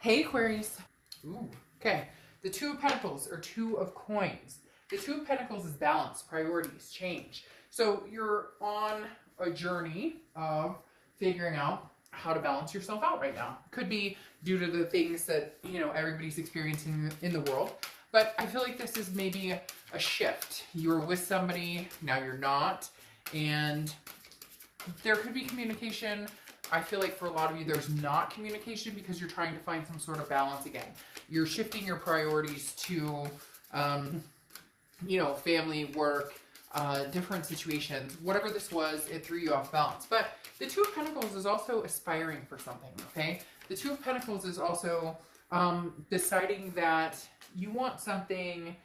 Hey Aquarius. Ooh, okay. The Two of Pentacles or Two of Coins. The Two of Pentacles is balance, priorities, change. So you're on a journey of figuring out how to balance yourself out right now. Could be due to the things that, everybody's experiencing in the world. But I feel like this is maybe a shift. You were with somebody, now you're not. And there could be communication. I feel like for a lot of you, there's not communication because you're trying to find some sort of balance again. You're shifting your priorities to, family, work, different situations. Whatever this was, it threw you off balance. But the Two of Pentacles is also aspiring for something, okay? The Two of Pentacles is also deciding that you want something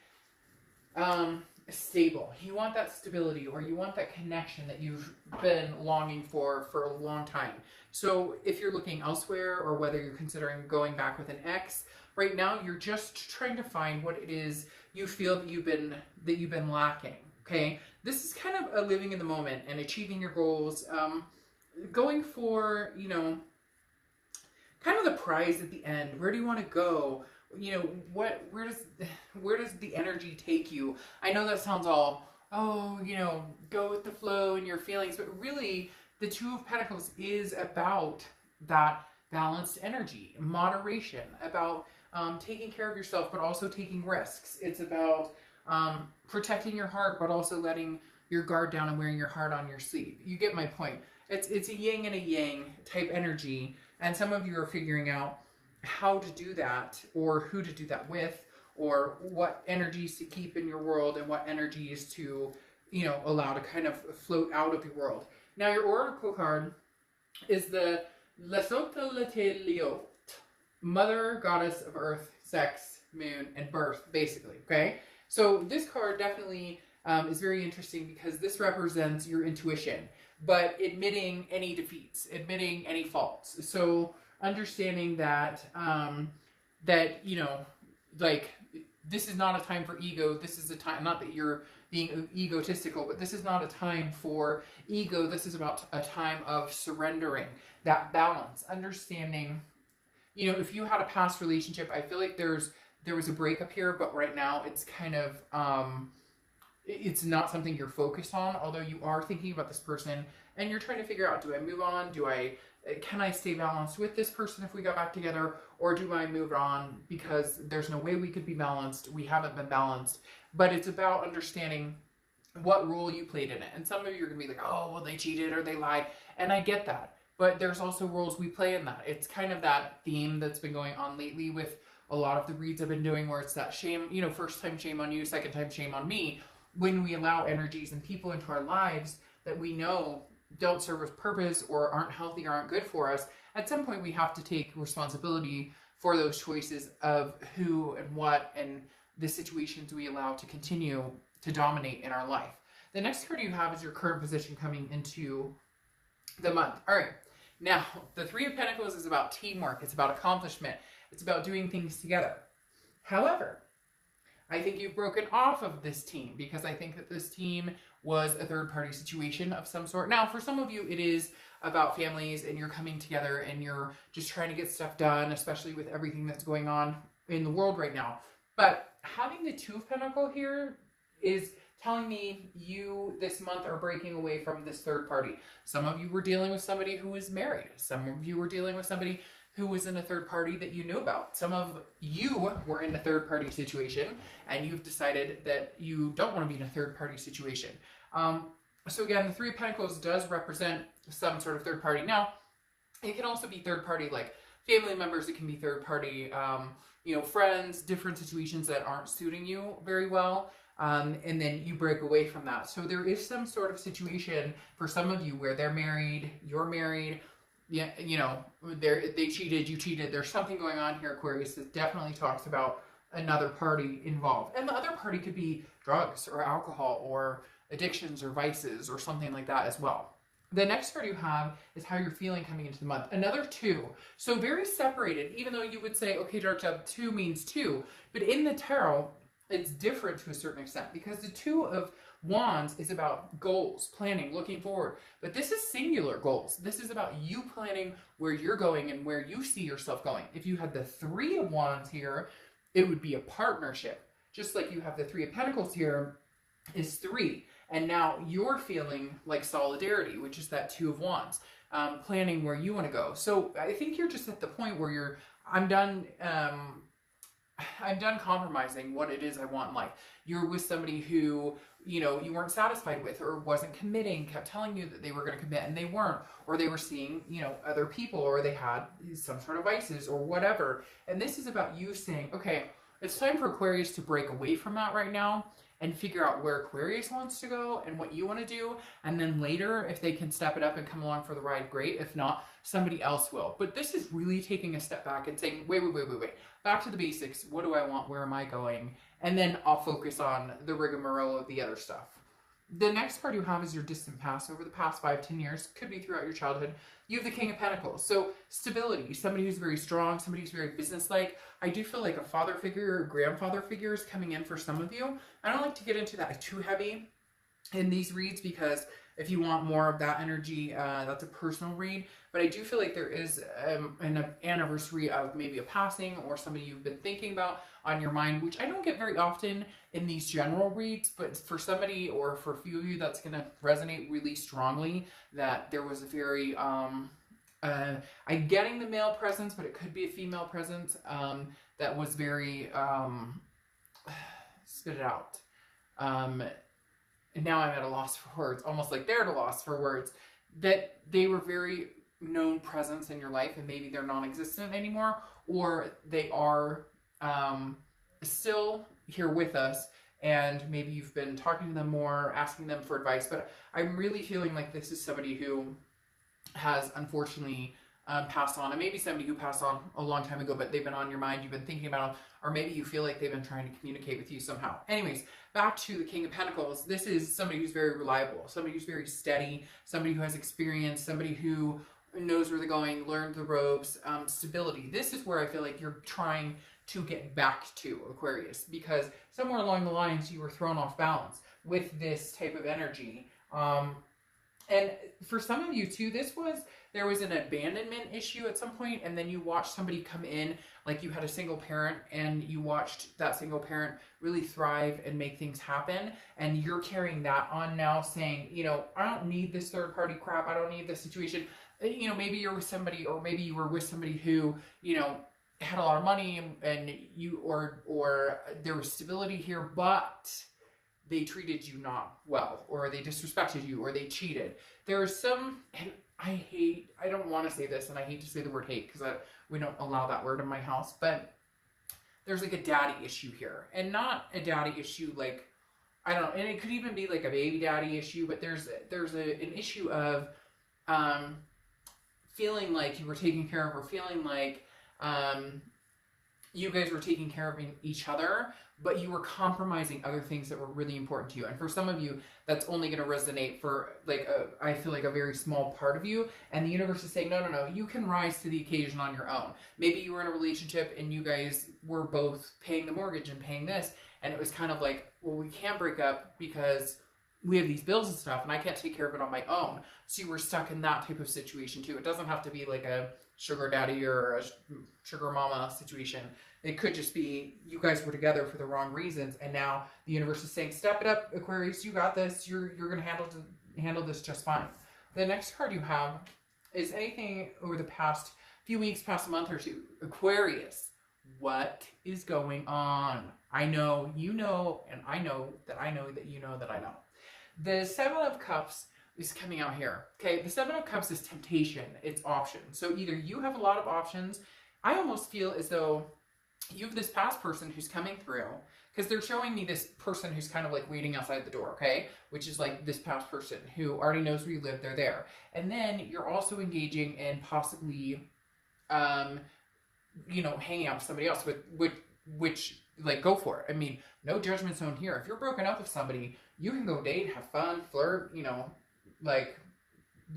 stable. You want that stability, or you want that connection that you've been longing for a long time. So if you're looking elsewhere, or whether you're considering going back with an ex, right now you're just trying to find what it is you feel that you've been lacking. Okay, this is kind of a living in the moment and achieving your goals, going for kind of the prize at the end. Where do you want to go? Where does the energy take you? I know that sounds all, go with the flow and your feelings, but really the Two of Pentacles is about that balanced energy, moderation, about taking care of yourself, but also taking risks. It's about protecting your heart, but also letting your guard down and wearing your heart on your sleeve. You get my point. It's a yin and a yang type energy, and some of you are figuring out how to do that, or who to do that with, or what energies to keep in your world and what energies to, allow to kind of float out of your world. Now, your oracle card is the Lesotho, Mother, Goddess of Earth, Sex, Moon, and Birth, basically, okay? So this card definitely is very interesting because this represents your intuition, but admitting any defeats, admitting any faults. So understanding that, this is not a time for ego. This is a time, not that you're being egotistical, but this is not a time for ego. This is about a time of surrendering, that balance, understanding, if you had a past relationship, I feel like there was a breakup here, but right now it's kind of, it's not something you're focused on, although you are thinking about this person and you're trying to figure out, do I move on? Can I stay balanced with this person if we got back together, or do I move on because there's no way we could be balanced? We haven't been balanced, but it's about understanding what role you played in it. And some of you are gonna be like, oh, well, they cheated or they lied. And I get that, but there's also roles we play in that. It's kind of that theme that's been going on lately with a lot of the reads I've been doing, where it's that shame, first time shame on you, second time shame on me. When we allow energies and people into our lives that we know don't serve us purpose or aren't healthy or aren't good for us, at some point we have to take responsibility for those choices of who and what and the situations we allow to continue to dominate in our life. The next card you have is your current position coming into the month. All right, now the Three of Pentacles is about teamwork. It's about accomplishment. It's about doing things together. However, I think you've broken off of this team because I think that this team was a third-party situation of some sort. Now, for some of you, it is about families and you're coming together and you're just trying to get stuff done, especially with everything that's going on in the world right now. But having the Two of Pentacles here is telling me you this month are breaking away from this third party. Some of you were dealing with somebody who was married. Some of you were dealing with somebody who was in a third party that you knew about. Some of you were in a third party situation and you've decided that you don't want to be in a third party situation. So again, the Three of Pentacles does represent some sort of third party. Now, it can also be third party like family members. It can be third party, friends, different situations that aren't suiting you very well. And then you break away from that. So there is some sort of situation for some of you where they're married, you're married, yeah, they cheated, you cheated. There's something going on here, Aquarius, that definitely talks about another party involved. And the other party could be drugs or alcohol or addictions or vices or something like that as well. The next card you have is how you're feeling coming into the month. Another two. So very separated, even though you would say, okay, Dark Dove, two means two. But in the tarot, it's different to a certain extent because the Two of Wands is about goals, planning, looking forward. But this is singular goals. This is about you planning where you're going and where you see yourself going. If you had the Three of Wands here, it would be a partnership. Just like you have the Three of Pentacles here is three. And now you're feeling like solidarity, which is that Two of Wands, planning where you want to go. So I think you're just at the point where I'm done compromising what it is I want in life. You're with somebody who, you know, you weren't satisfied with or wasn't committing, kept telling you that they were going to commit and they weren't, or they were seeing, you know, other people, or they had some sort of vices or whatever. And this is about you saying, okay, it's time for Aquarius to break away from that right now and figure out where Aquarius wants to go and what you want to do. And then later, if they can step it up and come along for the ride, great. If not, somebody else will. But this is really taking a step back and saying, wait. Back to the basics. What do I want? Where am I going? And then I'll focus on the rigmarole of the other stuff. The next card you have is your distant past. Over the past 5-10 years, could be throughout your childhood, you have the King of Pentacles. So stability, somebody who's very strong, somebody who's very businesslike. I do feel like a father figure or grandfather figure is coming in for some of you. I don't like to get into that too heavy in these reads, because if you want more of that energy, that's a personal read. But I do feel like there is an anniversary of maybe a passing or somebody you've been thinking about on your mind, which I don't get very often in these general reads. But for somebody, or for a few of you, that's going to resonate really strongly, that there was a very, I'm getting the male presence, but it could be a female presence, that was very, spit it out. And now I'm at a loss for words, almost like they're at a loss for words, that they were very known presence in your life, and maybe they're non-existent anymore, or they are still here with us, and maybe you've been talking to them more, asking them for advice. But I'm really feeling like this is somebody who has unfortunately passed on, and maybe somebody who passed on a long time ago, but they've been on your mind, you've been thinking about them, or maybe you feel like they've been trying to communicate with you somehow. Anyways, back to the King of Pentacles. This is somebody who's very reliable, somebody who's very steady, somebody who has experience, somebody who knows where they're going, learned the ropes, stability. This is where I feel like you're trying to get back to, Aquarius, because somewhere along the lines you were thrown off balance with this type of energy. And for some of you too, there was an abandonment issue at some point, and then you watched somebody come in, like you had a single parent, and you watched that single parent really thrive and make things happen, and you're carrying that on now, saying, you know, I don't need this third party crap, I don't need this situation. You know, maybe you're with somebody, or maybe you were with somebody who, you know, had a lot of money, and you, or there was stability here, but they treated you not well, or they disrespected you, or they cheated. There are some, and I don't want to say this, and I hate to say the word hate, because we don't allow that word in my house, but there's like a daddy issue here, and not a daddy issue like, I don't know, and it could even be like a baby daddy issue, but there's an issue of feeling like you were taken care of, or feeling like you guys were taking care of each other, but you were compromising other things that were really important to you. And for some of you, that's only going to resonate for, like, I feel like a very small part of you. And the universe is saying, no, you can rise to the occasion on your own. Maybe you were in a relationship and you guys were both paying the mortgage and paying this. And it was kind of like, well, we can't break up because we have these bills and stuff, and I can't take care of it on my own. So you were stuck in that type of situation too. It doesn't have to be like a sugar daddy or a sugar mama situation. It could just be you guys were together for the wrong reasons, and now the universe is saying, step it up, Aquarius, you got this. You're going to handle this just fine. The next card you have is anything over the past few weeks, past a month or two. Aquarius, what is going on? I know you know, and I know that you know that I know. The Seven of Cups is coming out here. Okay, the Seven of Cups is temptation. It's options. So either you have a lot of options. I almost feel as though you have this past person who's coming through, because they're showing me this person who's kind of like waiting outside the door, okay? Which is like this past person who already knows where you live, they're there. And then you're also engaging in possibly, you know, hanging out with somebody else, which like, go for it. I mean, no judgment zone here. If you're broken up with somebody, you can go date, have fun, flirt, you know, like,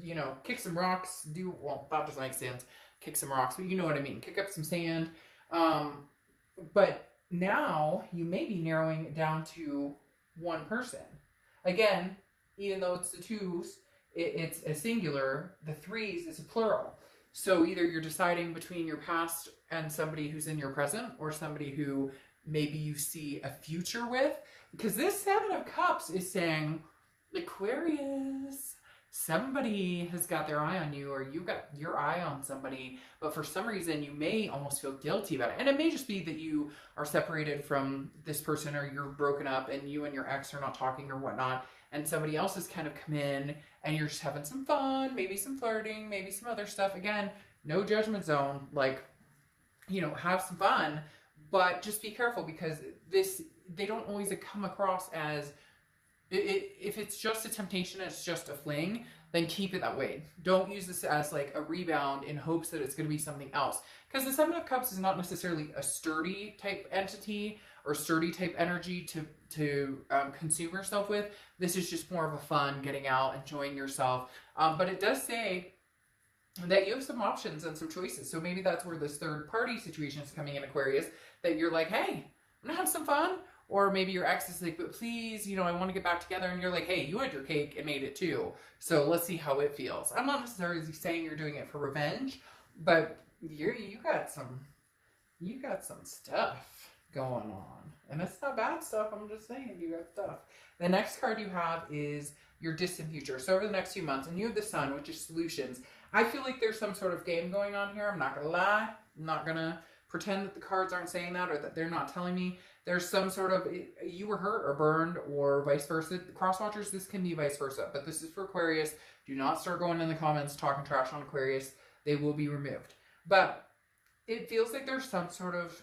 you know, kick some rocks, well, that doesn't make sense, kick some rocks, but you know what I mean, kick up some sand. But now you may be narrowing it down to one person. Again, even though it's the twos, it's a singular, the threes is a plural. So either you're deciding between your past and somebody who's in your present, or somebody who maybe you see a future with. Because this Seven of Cups is saying, Aquarius, somebody has got their eye on you, or you got your eye on somebody, but for some reason you may almost feel guilty about it. And it may just be that you are separated from this person, or you're broken up and you and your ex are not talking or whatnot, and somebody else has kind of come in and you're just having some fun, maybe some flirting, maybe some other stuff. Again, no judgment zone, like, you know, have some fun, but just be careful, because they don't always come across as, if it's just a temptation, it's just a fling, then keep it that way. Don't use this as like a rebound in hopes that it's going to be something else. Because the Seven of Cups is not necessarily a sturdy type entity or sturdy type energy to consume yourself with. This is just more of a fun, getting out, enjoying yourself. But it does say that you have some options and some choices. So maybe that's where this third party situation is coming in, Aquarius, that you're like, hey, I'm going to have some fun. Or maybe your ex is like, but please, you know, I want to get back together. And you're like, hey, you had your cake and made it too. So let's see how it feels. I'm not necessarily saying you're doing it for revenge, but you got some stuff going on. And it's not bad stuff. I'm just saying you got stuff. The next card you have is your distant future. So over the next few months, and you have the Sun, which is solutions. I feel like there's some sort of game going on here. I'm not going to lie. I'm not going to pretend that the cards aren't saying that, or that they're not telling me. There's some sort of, you were hurt or burned, or vice versa. Cross watchers, this can be vice versa, but this is for Aquarius. Do not start going in the comments talking trash on Aquarius. They will be removed. But it feels like there's some sort of,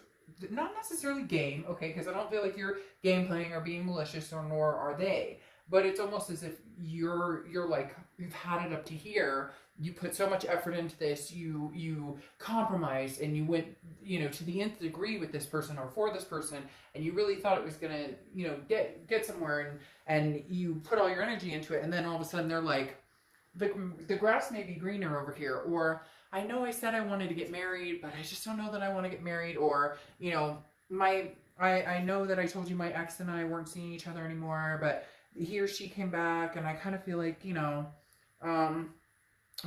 not necessarily game, okay, because I don't feel like you're game playing or being malicious, or nor are they. But it's almost as if you're like, you've had it up to here. You put so much effort into this, you compromised, and you went, you know, to the nth degree with this person or for this person, and you really thought it was gonna, you know, get somewhere, and you put all your energy into it, and then all of a sudden they're like, the grass may be greener over here, or I know I said I wanted to get married, but I just don't know that I want to get married, or, you know, I know that I told you my ex and I weren't seeing each other anymore, but he or she came back, and I kind of feel like, you know,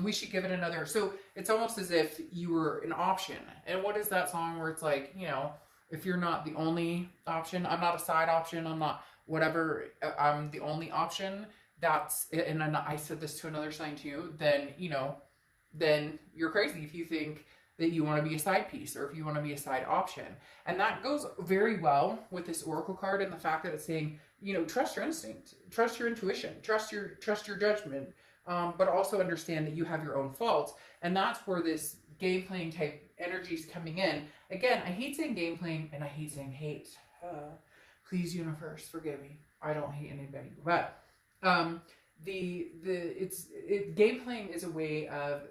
we should give it another. So it's almost as if you were an option. And what is that song where it's like, you know, if you're not the only option, I'm not a side option, I'm not whatever, I'm the only option, that's, and I said this to another sign too, then, you know, then you're crazy if you think that you want to be a side piece, or if you want to be a side option. And that goes very well with this Oracle card, and the fact that it's saying, you know, trust your instinct, trust your intuition, trust your judgment, but also understand that you have your own faults. And that's where this game playing type energy is coming in. Again, I hate saying game playing, and I hate saying hate. Please, universe, forgive me. I don't hate anybody. But game playing is a way of,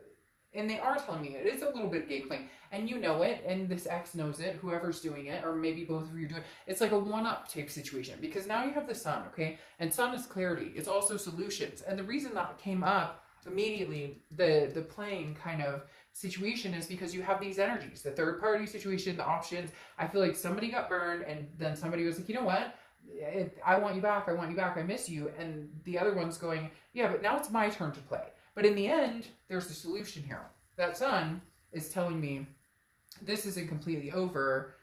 and they are telling me it is a little bit of game playing, and you know it, and this ex knows it, whoever's doing it, or maybe both of you do it. It's like a one-up type situation, because now you have the Sun, okay? And Sun is clarity. It's also solutions. And the reason that came up immediately, the playing kind of situation, is because you have these energies, the third party situation, the options. I feel like somebody got burned, and then somebody was like, you know what? I want you back, I miss you. And the other one's going, yeah, but now it's my turn to play. But in the end, there's a solution here. That Sun is telling me this isn't completely over.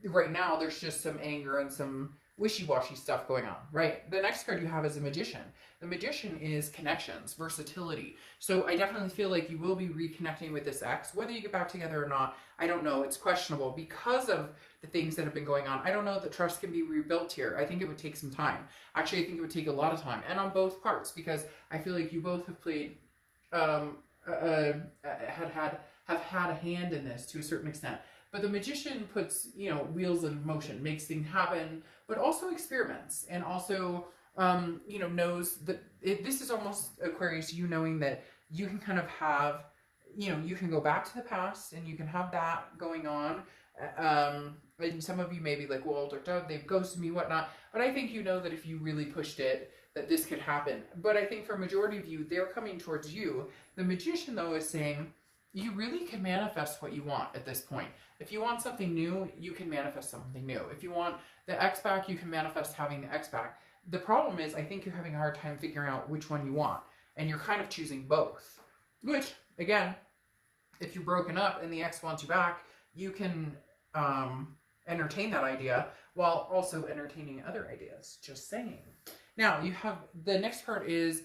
Right now, there's just some anger and some wishy-washy stuff going on, right? The next card you have is a Magician. The Magician is connections, versatility. So I definitely feel like you will be reconnecting with this ex. Whether you get back together or not, I don't know. It's questionable because of the things that have been going on. I don't know that trust can be rebuilt here. I think it would take some time. Actually, I think it would take a lot of time, and on both parts, because I feel like you both have played, have had a hand in this to a certain extent. But the Magician puts, you know, wheels in motion, makes things happen, but also experiments, and also, you know, knows that this is almost, Aquarius, you knowing that you can kind of have, you know, you can go back to the past, and you can have that going on. And some of you may be like, well, they've ghosted me, whatnot. But I think you know that if you really pushed it, that this could happen. But I think for a majority of you, they're coming towards you. The Magician, though, is saying you really can manifest what you want at this point. If you want something new, you can manifest something new. If you want the ex back, you can manifest having the ex back. The problem is, I think you're having a hard time figuring out which one you want. And you're kind of choosing both. Which, again, if you're broken up and the ex wants you back, you can entertain that idea while also entertaining other ideas. Just saying. Now, you have, the next card is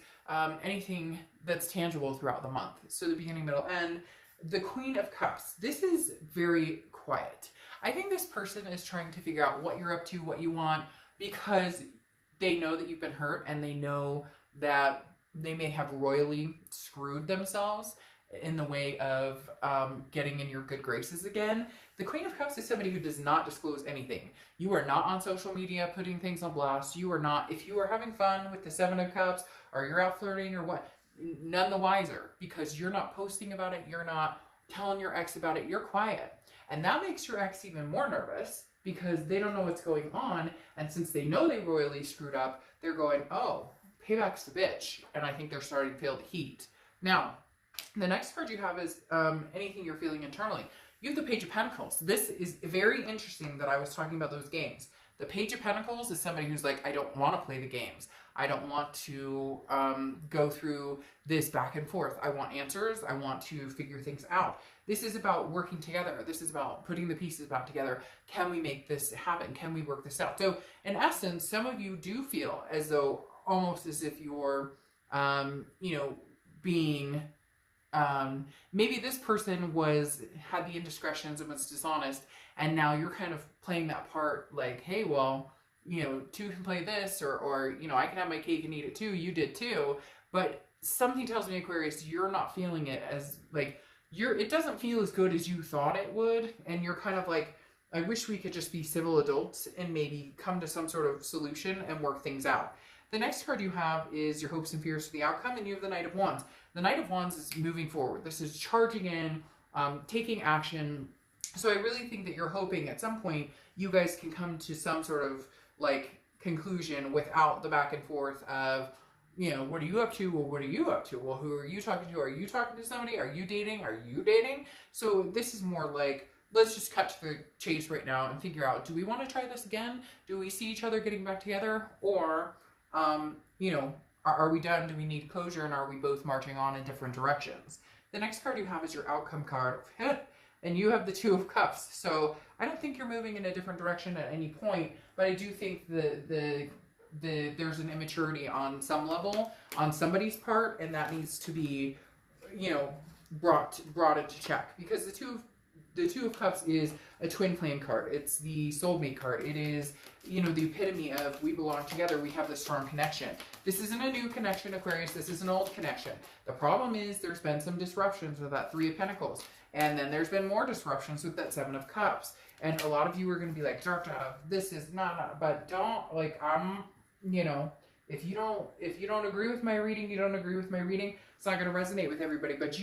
anything that's tangible throughout the month. So the beginning, middle, end. The Queen of Cups. This is very quiet. I think this person is trying to figure out what you're up to, what you want, because they know that you've been hurt and they know that they may have royally screwed themselves in the way of getting in your good graces again. The Queen of Cups is somebody who does not disclose anything. You are not on social media putting things on blast. You are not, if you are having fun with the Seven of Cups or you're out flirting or what, none the wiser, because you're not posting about it. You're not telling your ex about it. You're quiet. And that makes your ex even more nervous because they don't know what's going on. And since they know they royally screwed up, they're going, oh, payback's the bitch. And I think they're starting to feel the heat. Now, the next card you have is anything you're feeling internally. You have the Page of Pentacles. This is very interesting that I was talking about those games. The Page of Pentacles is somebody who's like, I don't want to play the games. I don't want to go through this back and forth. I want answers. I want to figure things out. This is about working together. This is about putting the pieces back together. Can we make this happen? Can we work this out? So in essence, some of you do feel as though almost as if you're, being, maybe this person had the indiscretions and was dishonest, and now you're kind of playing that part like, hey, well, two can play this, or I can have my cake and eat it too. You did too. But something tells me, Aquarius, you're not feeling it as like, it doesn't feel as good as you thought it would. And you're kind of like, I wish we could just be civil adults and maybe come to some sort of solution and work things out. The next card you have is your hopes and fears for the outcome, and you have the Knight of Wands. The Knight of Wands is moving forward. This is charging in, taking action. So I really think that you're hoping at some point you guys can come to some sort of like conclusion without the back and forth of, what are you up to? Well, what are you up to? Well, who are you talking to? Are you talking to somebody? Are you dating? Are you dating? So this is more like, let's just cut to the chase right now and figure out, do we want to try this again? Do we see each other getting back together? Or, are we done? Do we need closure? And are we both marching on in different directions? The next card you have is your outcome card. And you have the Two of Cups. So I don't think you're moving in a different direction at any point, but I do think there's an immaturity on some level on somebody's part, and that needs to be, brought into check, because the Two of Cups is a twin flame card. It's the soulmate card. It is, the epitome of we belong together. We have this strong connection. This isn't a new connection, Aquarius. This is an old connection. The problem is there's been some disruptions with that Three of Pentacles. And then there's been more disruptions with that Seven of Cups. And a lot of you are going to be like, this is not, but don't, like, if you don't agree with my reading, you don't agree with my reading. It's not going to resonate with everybody. But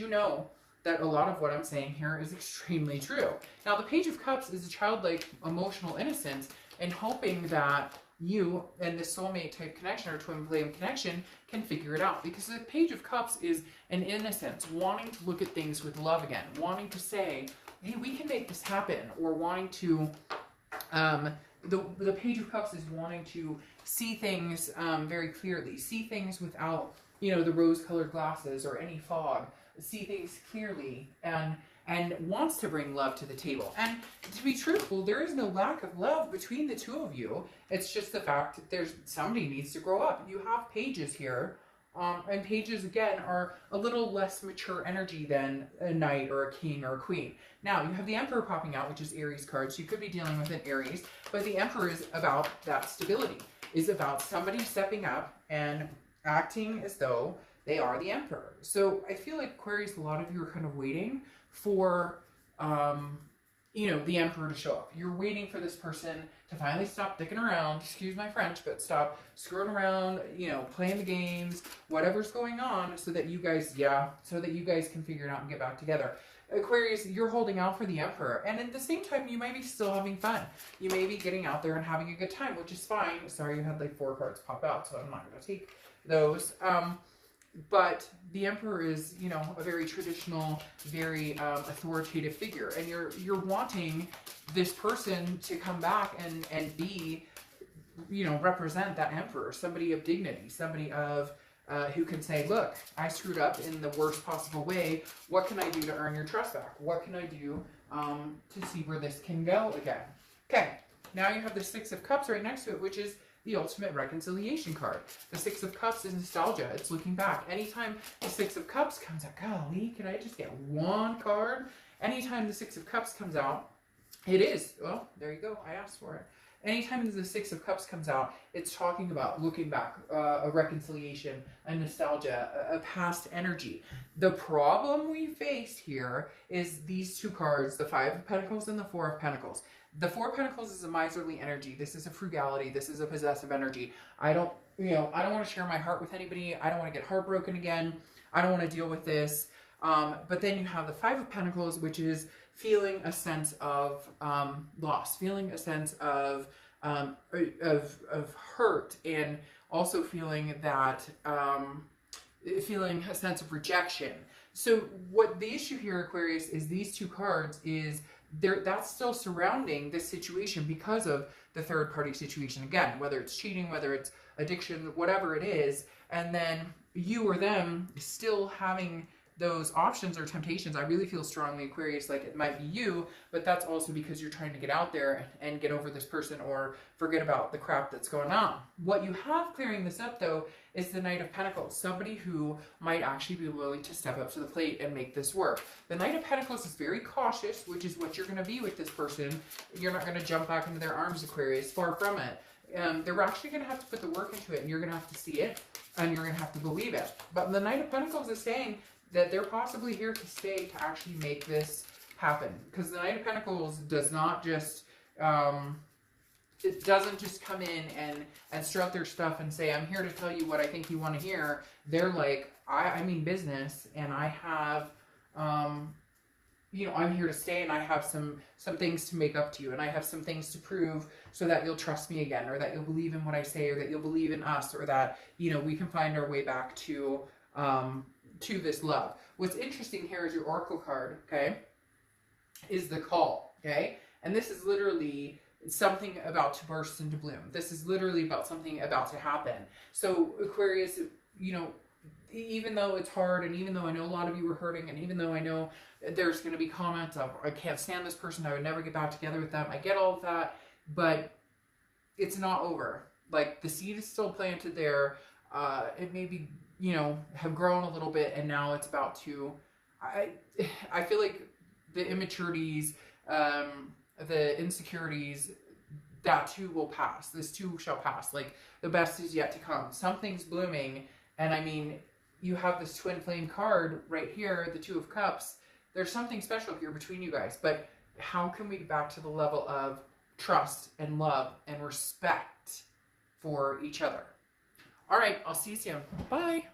that a lot of what I'm saying here is extremely true. Now, the Page of Cups is a childlike emotional innocence and hoping that you and the soulmate type connection or twin flame connection can figure it out. Because the Page of Cups is an innocence, wanting to look at things with love again, wanting to say, hey, we can make this happen, or wanting to, the Page of Cups is wanting to see things very clearly, see things without, the rose-colored glasses or any fog, see things clearly, and wants to bring love to the table. And to be truthful, there is no lack of love between the two of you. It's just the fact that somebody needs to grow up. You have pages here, and pages, again, are a little less mature energy than a knight or a king or a queen. Now, you have the Emperor popping out, which is Aries card, so you could be dealing with an Aries, but the Emperor is about that stability, is about somebody stepping up and acting as though they are the Emperor. So I feel like, Aquarius, a lot of you are kind of waiting for, the Emperor to show up. You're waiting for this person to finally stop dicking around, excuse my French, but stop screwing around, playing the games, whatever's going on, so that you guys can figure it out and get back together. Aquarius, you're holding out for the Emperor, and at the same time, you might be still having fun. You may be getting out there and having a good time, which is fine. Sorry, you had like 4 cards pop out, so I'm not going to take those. But the Emperor is, a very traditional, very authoritative figure, and you're wanting this person to come back and be, you know, represent that emperor, somebody of dignity, somebody of who can say, look, I screwed up in the worst possible way. What can I do to earn your trust back? What can I do to see where this can go again? Okay, now you have the Six of Cups right next to it, which is the ultimate reconciliation card. The Six of Cups is nostalgia. It's looking back. Anytime the Six of Cups comes out, golly, can I just get one card? Anytime the Six of Cups comes out, it is, well, there you go, I asked for it. Anytime the Six of Cups comes out, it's talking about looking back, a reconciliation, a nostalgia, a past energy. The problem we face here is these two cards, the Five of Pentacles and the Four of Pentacles. The Four of Pentacles is a miserly energy. This is a frugality. This is a possessive energy. I don't want to share my heart with anybody. I don't want to get heartbroken again. I don't want to deal with this. But then you have the Five of Pentacles, which is feeling a sense of loss, feeling a sense of hurt, and also feeling that feeling a sense of rejection. So what the issue here, Aquarius, is these two cards is that's still surrounding this situation because of the third party situation. Again, whether it's cheating, whether it's addiction, whatever it is, and then you or them still having those options or temptations. I really feel strongly, Aquarius, like it might be you, but that's also because you're trying to get out there and get over this person or forget about the crap that's going on. What you have clearing this up, though, is the Knight of Pentacles, somebody who might actually be willing to step up to the plate and make this work. The Knight of Pentacles is very cautious, which is what you're going to be with this person. You're not going to jump back into their arms, Aquarius, far from it. They're actually going to have to put the work into it, and you're going to have to see it, and you're going to have to believe it. But the Knight of Pentacles is saying that they're possibly here to stay to actually make this happen. Because the Knight of Pentacles does not just, it doesn't just come in and strut their stuff and say, I'm here to tell you what I think you want to hear. They're like, I mean business, and I have, you know, I'm here to stay, and I have some things to make up to you, and I have some things to prove so that you'll trust me again, or that you'll believe in what I say, or that you'll believe in us, or that, you know, we can find our way back to this love. What's interesting here is your Oracle card, okay, is the Call, okay? And this is literally something about to burst into bloom. This is literally about something about to happen. So Aquarius, you know, even though it's hard, and even though I know a lot of you were hurting, and even though I know there's going to be comments of, I can't stand this person, I would never get back together with them, I get all of that, but it's not over. Like, the seed is still planted there. It may be, you know, have grown a little bit, and now it's about to, I feel like the immaturities, the insecurities, that too will pass. This too shall pass. Like, the best is yet to come. Something's blooming, and I mean, you have this twin flame card right here, the Two of Cups. There's something special here between you guys, but how can we get back to the level of trust and love and respect for each other? All right, I'll see you soon. Bye.